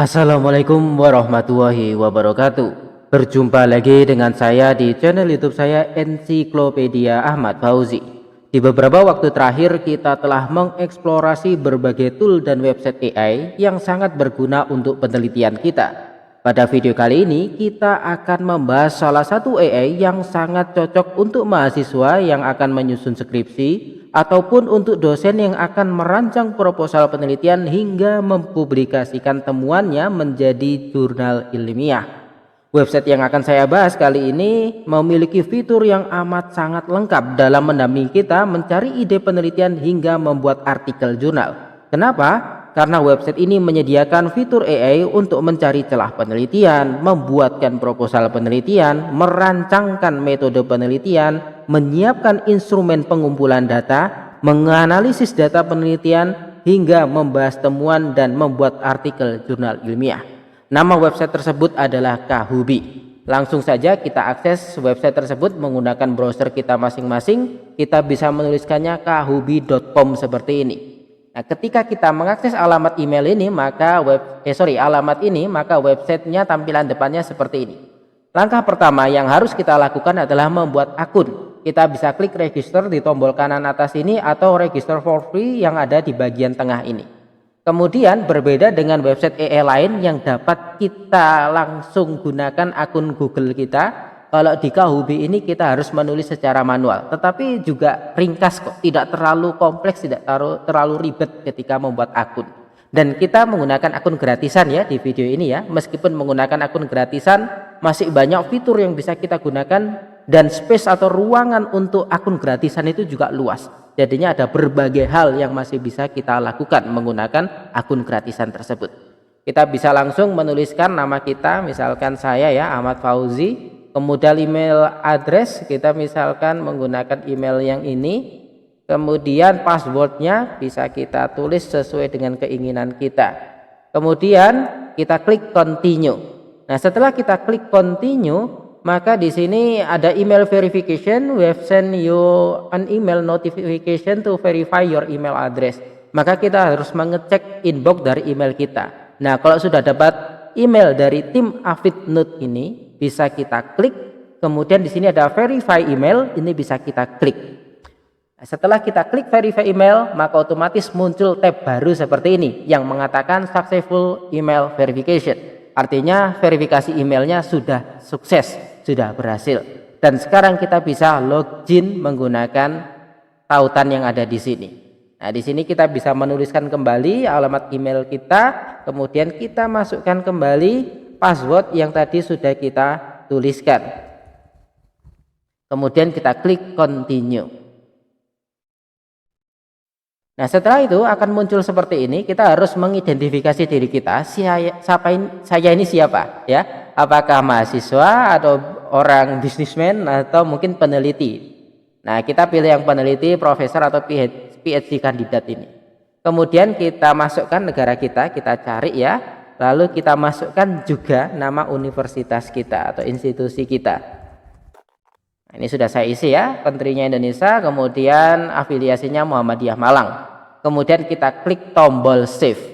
Assalamualaikum warahmatullahi wabarakatuh. Berjumpa lagi dengan saya di channel YouTube saya Ensiklopedia Ahmad Fauzi. Di beberapa waktu terakhir kita telah mengeksplorasi berbagai tool dan website AI yang sangat berguna untuk penelitian kita. Pada video kali ini kita akan membahas salah satu AI yang sangat cocok untuk mahasiswa yang akan menyusun skripsi ataupun untuk dosen yang akan merancang proposal penelitian hingga mempublikasikan temuannya menjadi jurnal ilmiah. Website yang akan saya bahas kali ini memiliki fitur yang amat sangat lengkap dalam mendampingi kita mencari ide penelitian hingga membuat artikel jurnal. Kenapa? Karena website ini menyediakan fitur AI untuk mencari celah penelitian, membuatkan proposal penelitian, merancangkan metode penelitian, menyiapkan instrumen pengumpulan data, menganalisis data penelitian, hingga membahas temuan dan membuat artikel jurnal ilmiah. Nama website tersebut adalah Kahoot!. Langsung saja kita akses website tersebut menggunakan browser kita masing-masing. Kita bisa menuliskannya kahoot.com seperti ini. Nah, ketika kita mengakses alamat email ini, maka maka websitenya tampilan depannya seperti ini. Langkah pertama yang harus kita lakukan adalah membuat akun. Kita bisa klik register di tombol kanan atas ini atau register for free yang ada di bagian tengah ini. Kemudian berbeda dengan website AI lain yang dapat kita langsung gunakan akun Google kita. Kalau di Kahoot! Ini kita harus menulis secara manual, tetapi juga ringkas kok, tidak terlalu kompleks, tidak terlalu ribet ketika membuat akun. Dan kita menggunakan akun gratisan ya di video ini ya. Meskipun menggunakan akun gratisan, masih banyak fitur yang bisa kita gunakan dan space atau ruangan untuk akun gratisan itu juga luas. Jadinya ada berbagai hal yang masih bisa kita lakukan menggunakan akun gratisan tersebut. Kita bisa langsung menuliskan nama kita, misalkan saya ya Ahmad Fauzi. Kemudian email address kita misalkan menggunakan email yang ini. Kemudian passwordnya bisa kita tulis sesuai dengan keinginan kita. Kemudian kita klik continue. Nah, setelah kita klik continue, maka di sini ada email verification. We have sent you an email notification to verify your email address. Maka kita harus mengecek inbox dari email kita. Nah, kalau sudah dapat email dari tim Afidnut ini, bisa kita klik. Kemudian di sini ada verify email, ini bisa kita klik. Nah, setelah kita klik verify email, maka otomatis muncul tab baru seperti ini yang mengatakan successful email verification. Artinya verifikasi emailnya sudah sukses, sudah berhasil. Dan sekarang kita bisa login menggunakan tautan yang ada di sini. Nah, di sini kita bisa menuliskan kembali alamat email kita, kemudian kita masukkan kembali password yang tadi sudah kita tuliskan. Kemudian kita klik continue. Nah, setelah itu akan muncul seperti ini. Kita harus mengidentifikasi diri kita. Saya ini siapa ya? Apakah mahasiswa atau orang bisnismen atau mungkin peneliti? Nah, kita pilih yang peneliti, profesor atau PhD kandidat ini. Kemudian kita masukkan negara kita cari ya. Lalu kita masukkan juga nama universitas kita atau institusi kita. Nah, ini sudah saya isi ya, country-nya Indonesia, kemudian afiliasinya Muhammadiyah Malang. Kemudian kita klik tombol save.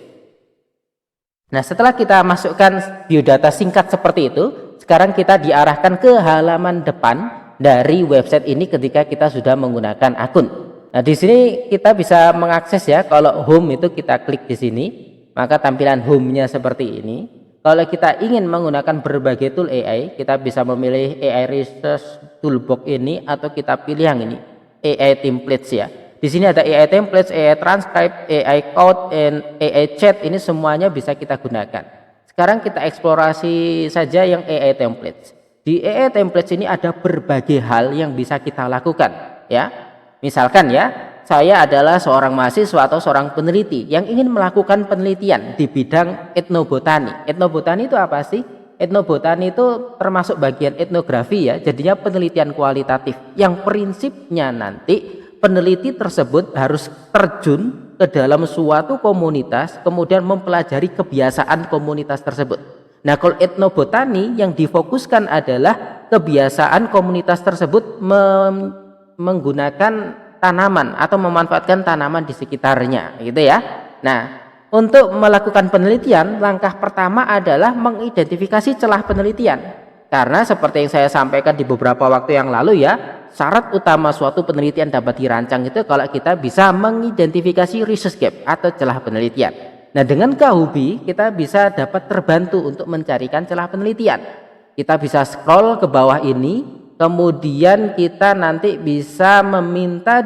Nah, setelah kita masukkan biodata singkat seperti itu, sekarang kita diarahkan ke halaman depan dari website ini ketika kita sudah menggunakan akun. Nah, di sini kita bisa mengakses ya, kalau home itu kita klik di sini. Maka tampilan home-nya seperti ini. Kalau kita ingin menggunakan berbagai tool AI, kita bisa memilih AI Research Toolbox ini atau kita pilih yang ini, AI Templates ya. Di sini ada AI Templates, AI Transcribe, AI Code, dan AI Chat. Ini semuanya bisa kita gunakan. Sekarang kita eksplorasi saja yang AI Templates. Di AI Templates ini ada berbagai hal yang bisa kita lakukan ya. Misalkan ya, saya adalah seorang mahasiswa atau seorang peneliti yang ingin melakukan penelitian di bidang etnobotani. Etnobotani itu apa sih? Etnobotani itu termasuk bagian etnografi ya, jadinya penelitian kualitatif yang prinsipnya nanti peneliti tersebut harus terjun ke dalam suatu komunitas, kemudian mempelajari kebiasaan komunitas tersebut. Nah, kalau etnobotani yang difokuskan adalah kebiasaan komunitas tersebut menggunakan tanaman atau memanfaatkan tanaman di sekitarnya gitu ya. Nah, untuk melakukan penelitian, langkah pertama adalah mengidentifikasi celah penelitian. Karena seperti yang saya sampaikan di beberapa waktu yang lalu ya, syarat utama suatu penelitian dapat dirancang itu kalau kita bisa mengidentifikasi research gap atau celah penelitian. Nah, dengan Kahoot! Kita bisa dapat terbantu untuk mencarikan celah penelitian. Kita bisa scroll ke bawah ini, kemudian kita nanti bisa meminta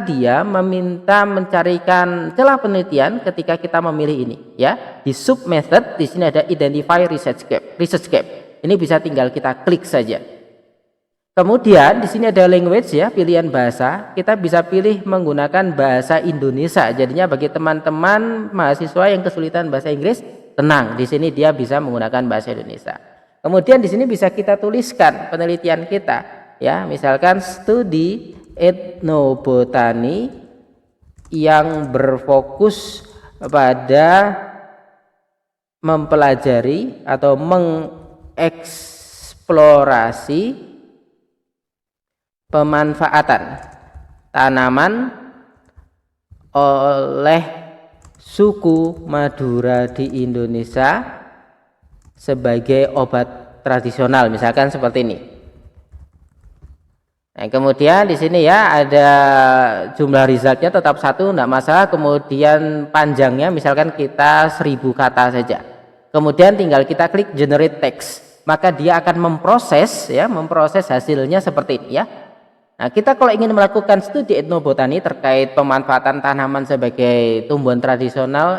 mencarikan celah penelitian ketika kita memilih ini ya. Di sub method di sini ada identify research gap. Ini bisa tinggal kita klik saja. Kemudian di sini ada language ya, pilihan bahasa. Kita bisa pilih menggunakan bahasa Indonesia. Jadinya bagi teman-teman mahasiswa yang kesulitan bahasa Inggris, tenang, di sini dia bisa menggunakan bahasa Indonesia. Kemudian di sini bisa kita tuliskan penelitian kita ya, misalkan studi etnobotani yang berfokus pada mempelajari atau mengeksplorasi pemanfaatan tanaman oleh suku Madura di Indonesia sebagai obat tradisional, misalkan seperti ini. Nah, kemudian di sini ya ada jumlah resultnya tetap satu, enggak masalah. Kemudian panjangnya misalkan kita 1000 kata saja. Kemudian tinggal kita klik generate text, maka dia akan memproses hasilnya seperti ini ya. Nah, kita kalau ingin melakukan studi etnobotani terkait pemanfaatan tanaman sebagai tumbuhan tradisional,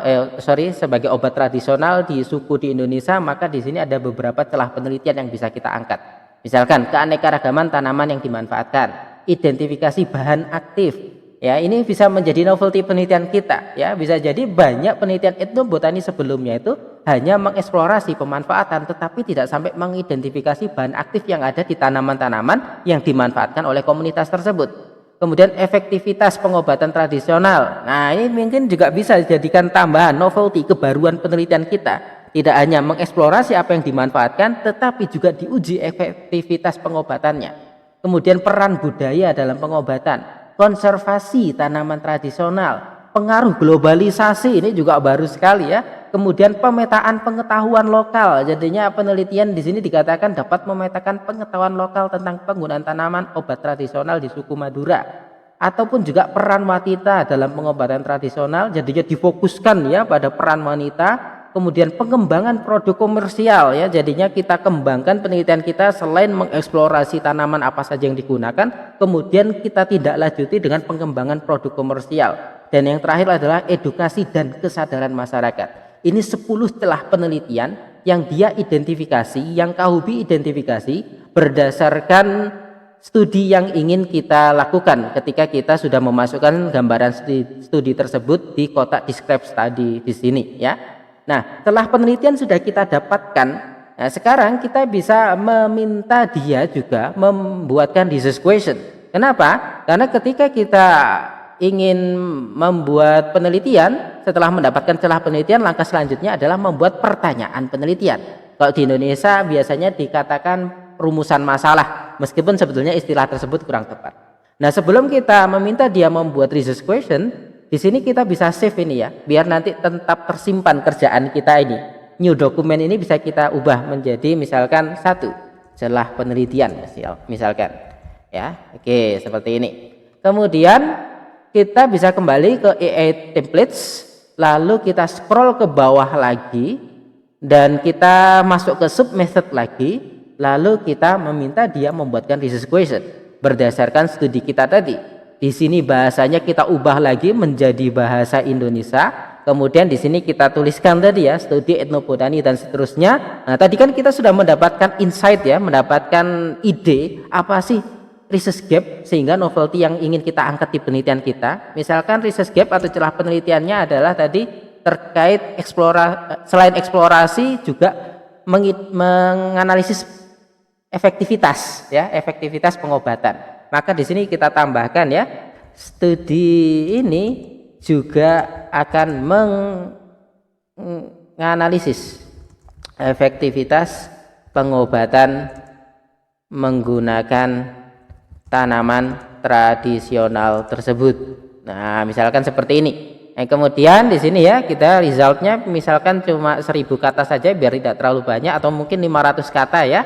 sebagai obat tradisional di suku di Indonesia, maka di sini ada beberapa celah penelitian yang bisa kita angkat. Misalkan keanekaragaman tanaman yang dimanfaatkan, identifikasi bahan aktif. Ya, ini bisa menjadi novelty penelitian kita. Ya, bisa jadi banyak penelitian etnobotani sebelumnya itu hanya mengeksplorasi pemanfaatan, tetapi tidak sampai mengidentifikasi bahan aktif yang ada di tanaman-tanaman yang dimanfaatkan oleh komunitas tersebut. Kemudian efektivitas pengobatan tradisional. Nah, ini mungkin juga bisa dijadikan tambahan novelty, kebaruan penelitian kita. Tidak hanya mengeksplorasi apa yang dimanfaatkan, tetapi juga diuji efektivitas pengobatannya. Kemudian peran budaya dalam pengobatan, konservasi tanaman tradisional, pengaruh globalisasi, ini juga baru sekali ya. Kemudian pemetaan pengetahuan lokal, jadinya penelitian di sini dikatakan dapat memetakan pengetahuan lokal tentang penggunaan tanaman obat tradisional di suku Madura. Ataupun juga peran wanita dalam pengobatan tradisional, jadinya difokuskan ya pada peran wanita. Kemudian pengembangan produk komersial ya, jadinya kita kembangkan penelitian kita selain mengeksplorasi tanaman apa saja yang digunakan, kemudian kita tidak lanjuti dengan pengembangan produk komersial. Dan yang terakhir adalah edukasi dan kesadaran masyarakat. Ini 10 celah penelitian yang dia identifikasi, yang Kahoot! Identifikasi berdasarkan studi yang ingin kita lakukan ketika kita sudah memasukkan gambaran studi tersebut di kotak describe study di sini ya. Nah, setelah penelitian sudah kita dapatkan, nah sekarang kita bisa meminta dia juga membuatkan research question. Kenapa? Karena ketika kita ingin membuat penelitian, setelah mendapatkan celah penelitian, langkah selanjutnya adalah membuat pertanyaan penelitian. Kalau di Indonesia biasanya dikatakan rumusan masalah, meskipun sebetulnya istilah tersebut kurang tepat. Nah, sebelum kita meminta dia membuat research question, di sini kita bisa save ini ya, biar nanti tetap tersimpan kerjaan kita ini. New dokumen ini bisa kita ubah menjadi misalkan 1 celah penelitian misalkan. Ya, oke seperti ini. Kemudian kita bisa kembali ke AI templates, lalu kita scroll ke bawah lagi dan kita masuk ke sub method lagi, lalu kita meminta dia membuatkan research question berdasarkan studi kita tadi. Di sini bahasanya kita ubah lagi menjadi bahasa Indonesia. Kemudian di sini kita tuliskan tadi ya, studi etnobotani dan seterusnya. Nah, tadi kan kita sudah mendapatkan insight ya, mendapatkan ide apa sih research gap sehingga novelty yang ingin kita angkat di penelitian kita. Misalkan research gap atau celah penelitiannya adalah tadi terkait selain eksplorasi juga menganalisis efektivitas ya, efektivitas pengobatan. Maka di sini kita tambahkan ya, studi ini juga akan menganalisis efektivitas pengobatan menggunakan tanaman tradisional tersebut. Nah, misalkan seperti ini. Kemudian di sini ya kita resultnya misalkan cuma 1000 kata saja biar tidak terlalu banyak, atau mungkin 500 kata ya.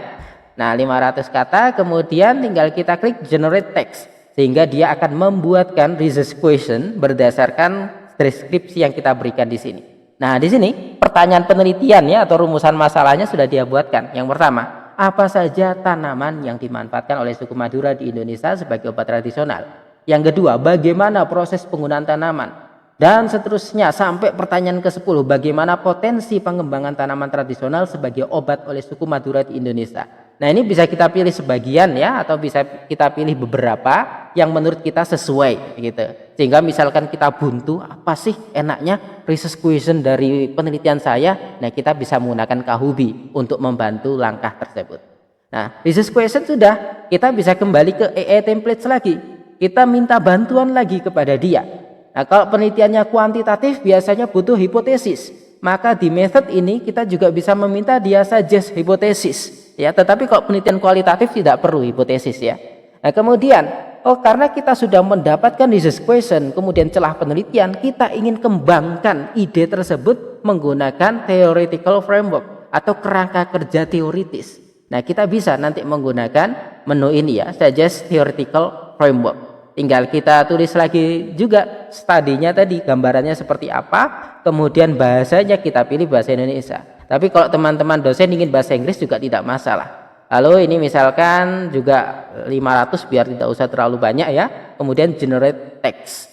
Nah 500 kata, kemudian tinggal kita klik generate text sehingga dia akan membuatkan research question berdasarkan deskripsi yang kita berikan di sini. Nah di sini pertanyaan penelitian ya atau rumusan masalahnya sudah dia buatkan. Yang pertama, apa saja tanaman yang dimanfaatkan oleh suku Madura di Indonesia sebagai obat tradisional? Yang kedua, bagaimana proses penggunaan tanaman? Dan seterusnya sampai pertanyaan ke-10, bagaimana potensi pengembangan tanaman tradisional sebagai obat oleh suku Madura di Indonesia. Nah ini bisa kita pilih sebagian ya, atau bisa kita pilih beberapa yang menurut kita sesuai gitu. Sehingga misalkan kita buntu, apa sih enaknya research question dari penelitian saya, nah kita bisa menggunakan Kahoot! Untuk membantu langkah tersebut. Nah research question sudah, kita bisa kembali ke EE templates lagi, kita minta bantuan lagi kepada dia. Nah, kalau penelitiannya kuantitatif biasanya butuh hipotesis. Maka di method ini kita juga bisa meminta dia suggest hipotesis. Ya, tetapi kalau penelitian kualitatif tidak perlu hipotesis ya. Nah, kemudian, karena kita sudah mendapatkan research question, kemudian celah penelitian, kita ingin kembangkan ide tersebut menggunakan theoretical framework atau kerangka kerja teoritis. Nah, kita bisa nanti menggunakan menu ini ya, suggest theoretical framework. Tinggal kita tulis lagi juga studinya tadi, gambarannya seperti apa, kemudian bahasanya kita pilih bahasa Indonesia. Tapi kalau teman-teman dosen ingin bahasa Inggris juga tidak masalah. Lalu ini misalkan juga 500 biar tidak usah terlalu banyak ya. Kemudian generate text.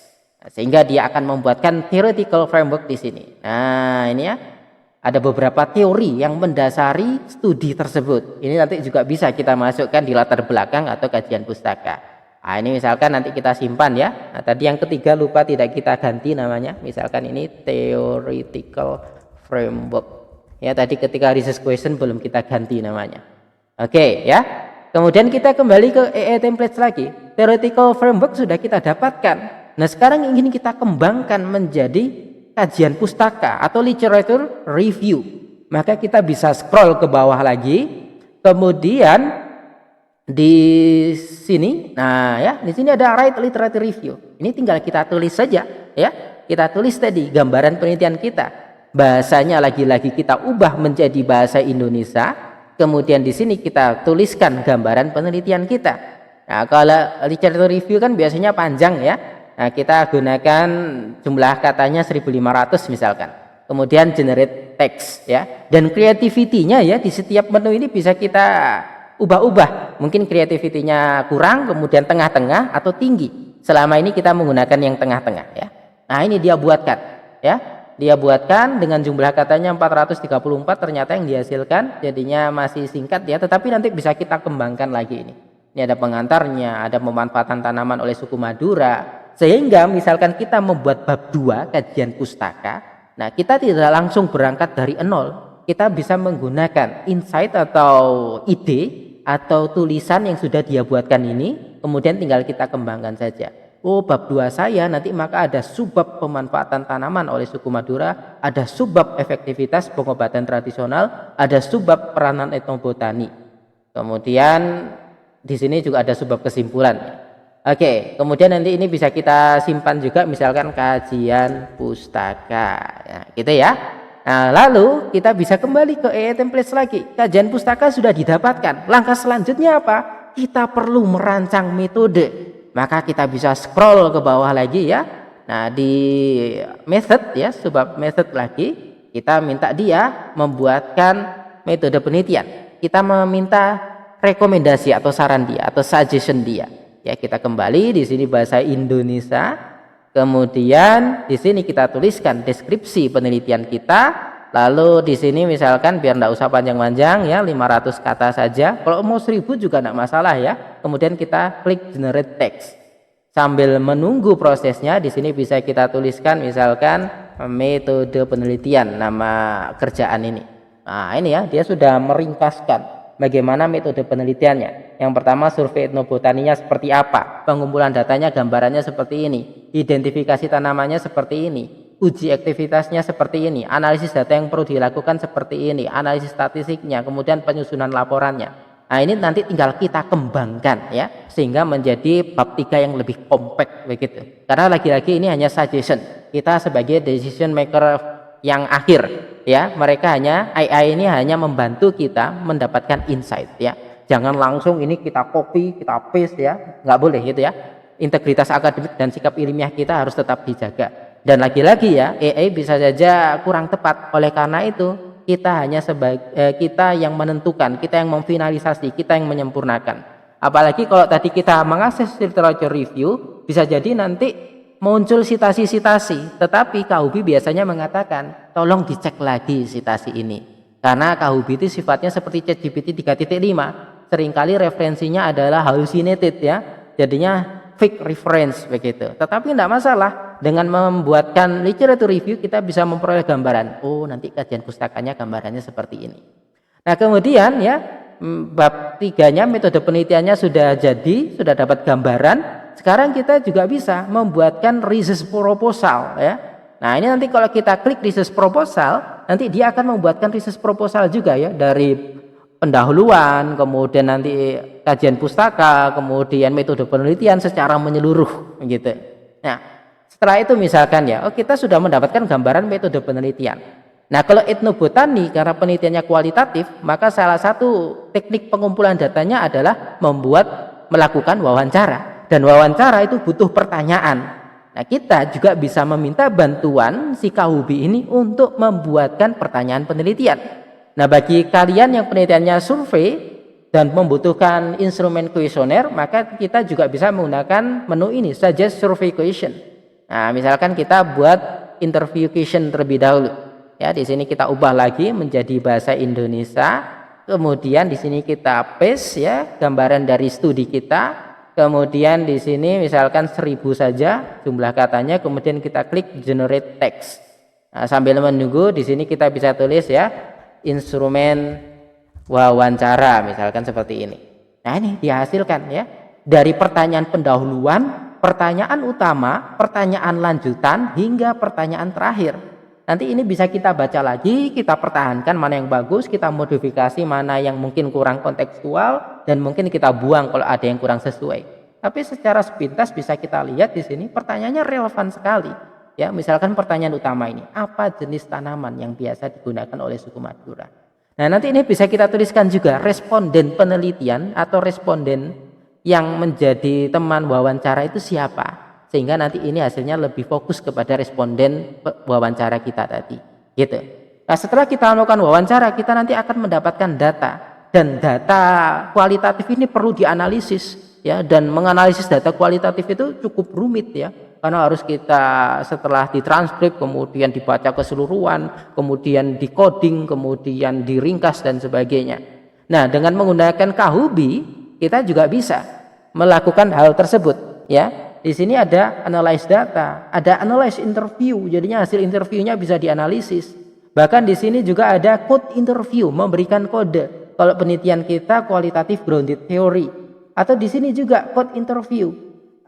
Sehingga dia akan membuatkan theoretical framework di sini. Nah, ini ya. Ada beberapa teori yang mendasari studi tersebut. Ini nanti juga bisa kita masukkan di latar belakang atau kajian pustaka. Nah, ini misalkan nanti kita simpan ya. Nah, tadi yang ketiga lupa tidak kita ganti namanya. Misalkan ini theoretical framework. Ya, tadi ketika research question belum kita ganti namanya. Oke, ya. Kemudian kita kembali ke EE templates lagi. Theoretical framework sudah kita dapatkan. Nah, sekarang ingin kita kembangkan menjadi kajian pustaka atau literature review. Maka kita bisa scroll ke bawah lagi. Kemudian di sini, nah ya, di sini ada write literature review. Ini tinggal kita tulis saja, ya. Kita tulis tadi gambaran penelitian kita. Bahasanya lagi-lagi kita ubah menjadi bahasa Indonesia. Kemudian di sini kita tuliskan gambaran penelitian kita. Nah, kalau literature review kan biasanya panjang ya. Nah, kita gunakan jumlah katanya 1500 misalkan. Kemudian generate text ya. Dan creativity-nya ya di setiap menu ini bisa kita ubah-ubah, mungkin kreativitinya kurang, kemudian tengah-tengah atau tinggi. Selama ini kita menggunakan yang tengah-tengah ya. Nah, ini dia buatkan ya. Dia buatkan dengan jumlah katanya 434, ternyata yang dihasilkan jadinya masih singkat ya, tetapi nanti bisa kita kembangkan lagi ini. Ini ada pengantarnya, ada pemanfaatan tanaman oleh suku Madura. Sehingga misalkan kita membuat bab 2 kajian pustaka, nah kita tidak langsung berangkat dari nol. Kita bisa menggunakan insight atau ide atau tulisan yang sudah dia buatkan ini, kemudian tinggal kita kembangkan saja. Bab 2 saya nanti maka ada subbab pemanfaatan tanaman oleh suku Madura, ada subbab efektivitas pengobatan tradisional, ada subbab peranan etnobotani. Kemudian di sini juga ada subbab kesimpulan. Oke, kemudian nanti ini bisa kita simpan juga misalkan kajian pustaka. Ya, gitu ya. Nah, lalu kita bisa kembali ke EE templates lagi. Kajian pustaka sudah didapatkan. Langkah selanjutnya apa? Kita perlu merancang metode. Maka kita bisa scroll ke bawah lagi ya. Nah, di method ya, subbab method lagi, kita minta dia membuatkan metode penelitian. Kita meminta rekomendasi atau saran dia atau suggestion dia. Ya, kita kembali di sini bahasa Indonesia. Kemudian di sini kita tuliskan deskripsi penelitian kita. Lalu di sini misalkan biar tidak usah panjang-panjang ya, 500 kata saja. Kalau mau 1000 juga tidak masalah ya. Kemudian kita klik generate text. Sambil menunggu prosesnya di sini bisa kita tuliskan misalkan metode penelitian, nama kerjaan ini. Nah, ini ya, dia sudah meringkaskan bagaimana metode penelitiannya. Yang pertama, survei etnobotaninya seperti apa, pengumpulan datanya gambarannya seperti ini, identifikasi tanamannya seperti ini, uji aktivitasnya seperti ini, analisis data yang perlu dilakukan seperti ini, analisis statistiknya, kemudian penyusunan laporannya. Nah, ini nanti tinggal kita kembangkan ya, sehingga menjadi bab 3 yang lebih kompak begitu. Karena lagi-lagi ini hanya suggestion. Kita sebagai decision maker yang akhir, ya. Mereka hanya AI ini hanya membantu kita mendapatkan insight, ya. Jangan langsung ini kita copy, kita paste, ya. Nggak boleh gitu ya. Integritas akademik dan sikap ilmiah kita harus tetap dijaga. Dan lagi-lagi ya, AI bisa saja kurang tepat. Oleh karena itu, kita hanya kita yang menentukan, kita yang memfinalisasi, kita yang menyempurnakan. Apalagi kalau tadi kita mengakses literature review, bisa jadi nanti muncul sitasi-sitasi, tetapi Kahubi biasanya mengatakan tolong dicek lagi sitasi ini, karena Kahubi itu sifatnya seperti ChatGPT 3.5, seringkali referensinya adalah hallucinated, ya, jadinya fake reference begitu. Tetapi tidak masalah, dengan membuatkan literature review kita bisa memperoleh gambaran, oh nanti kajian pustakanya gambarannya seperti ini. Nah kemudian ya, bab 3-nya metode penelitiannya sudah jadi, sudah dapat gambaran. Sekarang kita juga bisa membuatkan research proposal, ya. Nah ini nanti kalau kita klik research proposal, nanti dia akan membuatkan research proposal juga, ya, dari pendahuluan, kemudian nanti kajian pustaka, kemudian metode penelitian secara menyeluruh gitu. Nah setelah itu misalkan ya, kita sudah mendapatkan gambaran metode penelitian. Nah kalau etnobotani karena penelitiannya kualitatif, maka salah satu teknik pengumpulan datanya adalah melakukan wawancara. Dan wawancara itu butuh pertanyaan. Nah kita juga bisa meminta bantuan si Kahubi ini untuk membuatkan pertanyaan penelitian. Nah bagi kalian yang penelitiannya survei dan membutuhkan instrumen kuesioner, maka kita juga bisa menggunakan menu ini, suggest survey question. Nah misalkan kita buat interview question terlebih dahulu. Ya, di sini kita ubah lagi menjadi bahasa Indonesia. Kemudian di sini kita paste, ya, gambaran dari studi kita. Kemudian di sini misalkan 1000 saja jumlah katanya. Kemudian kita klik generate text. Nah, sambil menunggu di sini kita bisa tulis, ya, instrumen wawancara misalkan seperti ini. Nah ini dihasilkan, ya, dari pertanyaan pendahuluan, pertanyaan utama, pertanyaan lanjutan hingga pertanyaan terakhir. Nanti ini bisa kita baca lagi, kita pertahankan mana yang bagus, kita modifikasi mana yang mungkin kurang kontekstual, dan mungkin kita buang kalau ada yang kurang sesuai. Tapi secara sepintas bisa kita lihat di sini pertanyaannya relevan sekali. Ya, misalkan pertanyaan utama ini, apa jenis tanaman yang biasa digunakan oleh suku Madura? Nah, nanti ini bisa kita tuliskan juga responden penelitian atau responden yang menjadi teman wawancara itu siapa, sehingga nanti ini hasilnya lebih fokus kepada responden wawancara kita tadi, gitu. Nah setelah kita melakukan wawancara, kita nanti akan mendapatkan data, dan data kualitatif ini perlu dianalisis, ya, dan menganalisis data kualitatif itu cukup rumit, ya, karena harus kita setelah ditranskrip kemudian dibaca keseluruhan, kemudian decoding, kemudian diringkas dan sebagainya. Nah dengan menggunakan Kahubi kita juga bisa melakukan hal tersebut, ya. Di sini ada analyze data, ada analyze interview, jadinya hasil interviewnya bisa dianalisis. Bahkan di sini juga ada code interview, memberikan kode kalau penelitian kita kualitatif grounded theory. Atau di sini juga code interview,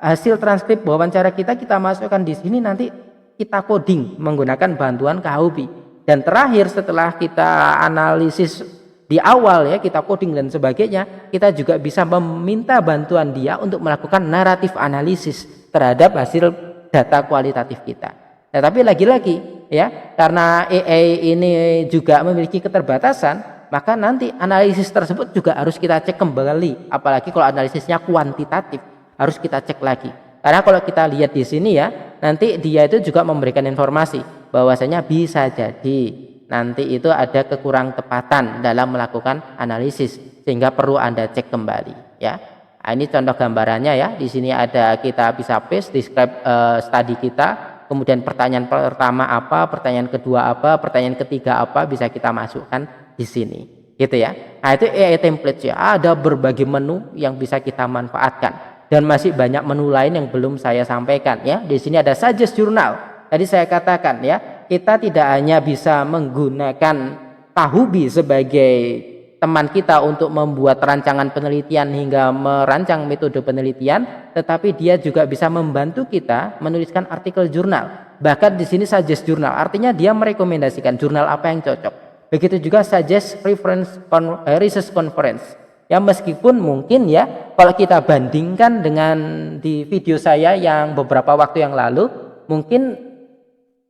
hasil transkrip wawancara kita masukkan di sini, nanti kita coding menggunakan bantuan Kahubi. Dan terakhir setelah kita analisis di awal, ya, kita coding dan sebagainya, kita juga bisa meminta bantuan dia untuk melakukan naratif analisis terhadap hasil data kualitatif kita. Nah, tapi lagi-lagi, ya, karena AI ini juga memiliki keterbatasan, maka nanti analisis tersebut juga harus kita cek kembali. Apalagi kalau analisisnya kuantitatif, harus kita cek lagi. Karena kalau kita lihat di sini, ya, nanti dia itu juga memberikan informasi bahwasanya bisa jadi nanti itu ada kekurang tepatan dalam melakukan analisis, sehingga perlu Anda cek kembali, ya. Nah, ini contoh gambarannya, ya. Di sini ada, kita bisa paste describe studi kita, kemudian pertanyaan pertama apa, pertanyaan kedua apa, pertanyaan ketiga apa, bisa kita masukkan di sini, gitu ya. Nah itu AI template, ya. Ada berbagai menu yang bisa kita manfaatkan, dan masih banyak menu lain yang belum saya sampaikan, ya. Di sini ada suggest journal. Tadi saya katakan, ya, kita tidak hanya bisa menggunakan Kahubi sebagai teman kita untuk membuat rancangan penelitian hingga merancang metode penelitian, tetapi dia juga bisa membantu kita menuliskan artikel jurnal. Bahkan di sini suggest jurnal, artinya dia merekomendasikan jurnal apa yang cocok. Begitu juga suggest reference research conference. Ya, meskipun mungkin, ya, kalau kita bandingkan dengan di video saya yang beberapa waktu yang lalu, mungkin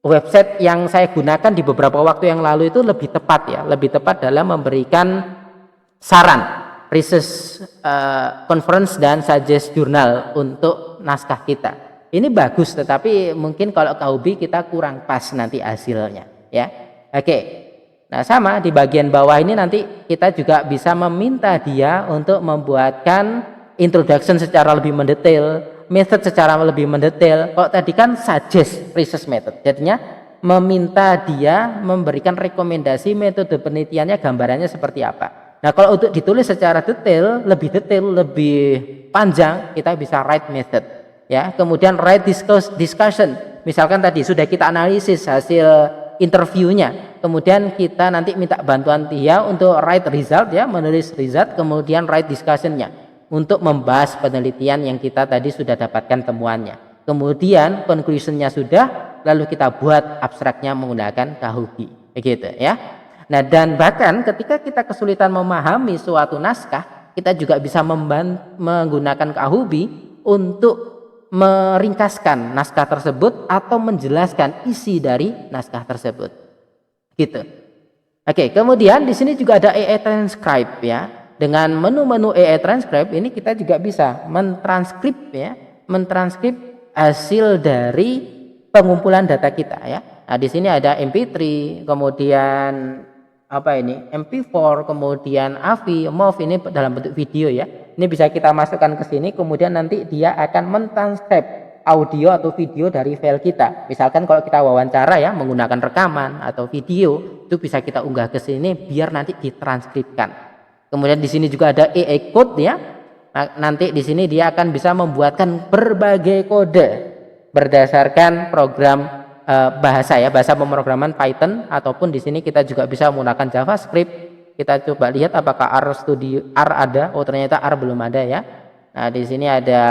website yang saya gunakan di beberapa waktu yang lalu itu lebih tepat ya, lebih tepat dalam memberikan saran, research conference dan suggest jurnal untuk naskah kita. Ini bagus, tetapi mungkin kalau Kahubi kita kurang pas nanti hasilnya ya. Oke. Nah, sama di bagian bawah ini nanti kita juga bisa meminta dia untuk membuatkan introduction secara lebih mendetail, method secara lebih mendetail. Kalau tadi kan suggest research method, jadinya meminta dia memberikan rekomendasi metode penelitiannya, gambarannya seperti apa. Nah, kalau untuk ditulis secara detail, lebih panjang, kita bisa write method ya. Kemudian write discussion, misalkan tadi sudah kita analisis hasil interviewnya, kemudian kita nanti minta bantuan dia untuk write result ya, menulis result, kemudian write discussionnya untuk membahas penelitian yang kita tadi sudah dapatkan temuannya. Kemudian conclusionnya sudah, lalu kita buat abstraknya menggunakan Kahubi, begitu ya. Nah, dan bahkan ketika kita kesulitan memahami suatu naskah, kita juga bisa menggunakan Kahubi untuk meringkaskan naskah tersebut atau menjelaskan isi dari naskah tersebut, gitu. Oke, kemudian di sini juga ada AI transcribe ya. Dengan menu-menu AI transcribe ini kita juga bisa mentranskrip ya, mentranskrip hasil dari pengumpulan data kita ya. Nah, di sini ada MP3, kemudian apa ini? MP4, kemudian AVI, MOV, ini dalam bentuk video ya. Ini bisa kita masukkan ke sini, kemudian nanti dia akan mentranskrip audio atau video dari file kita. Misalkan kalau kita wawancara ya menggunakan rekaman atau video, itu bisa kita unggah ke sini biar nanti ditranskripkan. Kemudian di sini juga ada AI code ya. Nah, nanti di sini dia akan bisa membuatkan berbagai kode berdasarkan program bahasa ya, bahasa pemrograman Python, ataupun di sini kita juga bisa menggunakan JavaScript. Kita coba lihat apakah R ada. Oh, ternyata R belum ada ya. Nah, di sini ada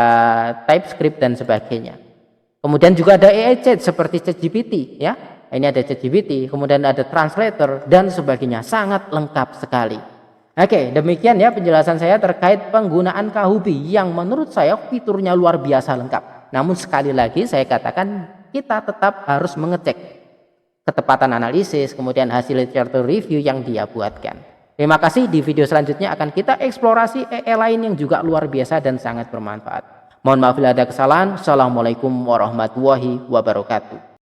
TypeScript dan sebagainya. Kemudian juga ada AI chat seperti ChatGPT ya. Ini ada ChatGPT, kemudian ada translator dan sebagainya. Sangat lengkap sekali. Oke, demikian ya penjelasan saya terkait penggunaan Kahubi yang menurut saya fiturnya luar biasa lengkap. Namun sekali lagi saya katakan kita tetap harus mengecek ketepatan analisis, kemudian hasil literatur review yang dia buatkan. Terima kasih, di video selanjutnya akan kita eksplorasi AI lain yang juga luar biasa dan sangat bermanfaat. Mohon maaf bila ada kesalahan. Assalamualaikum warahmatullahi wabarakatuh.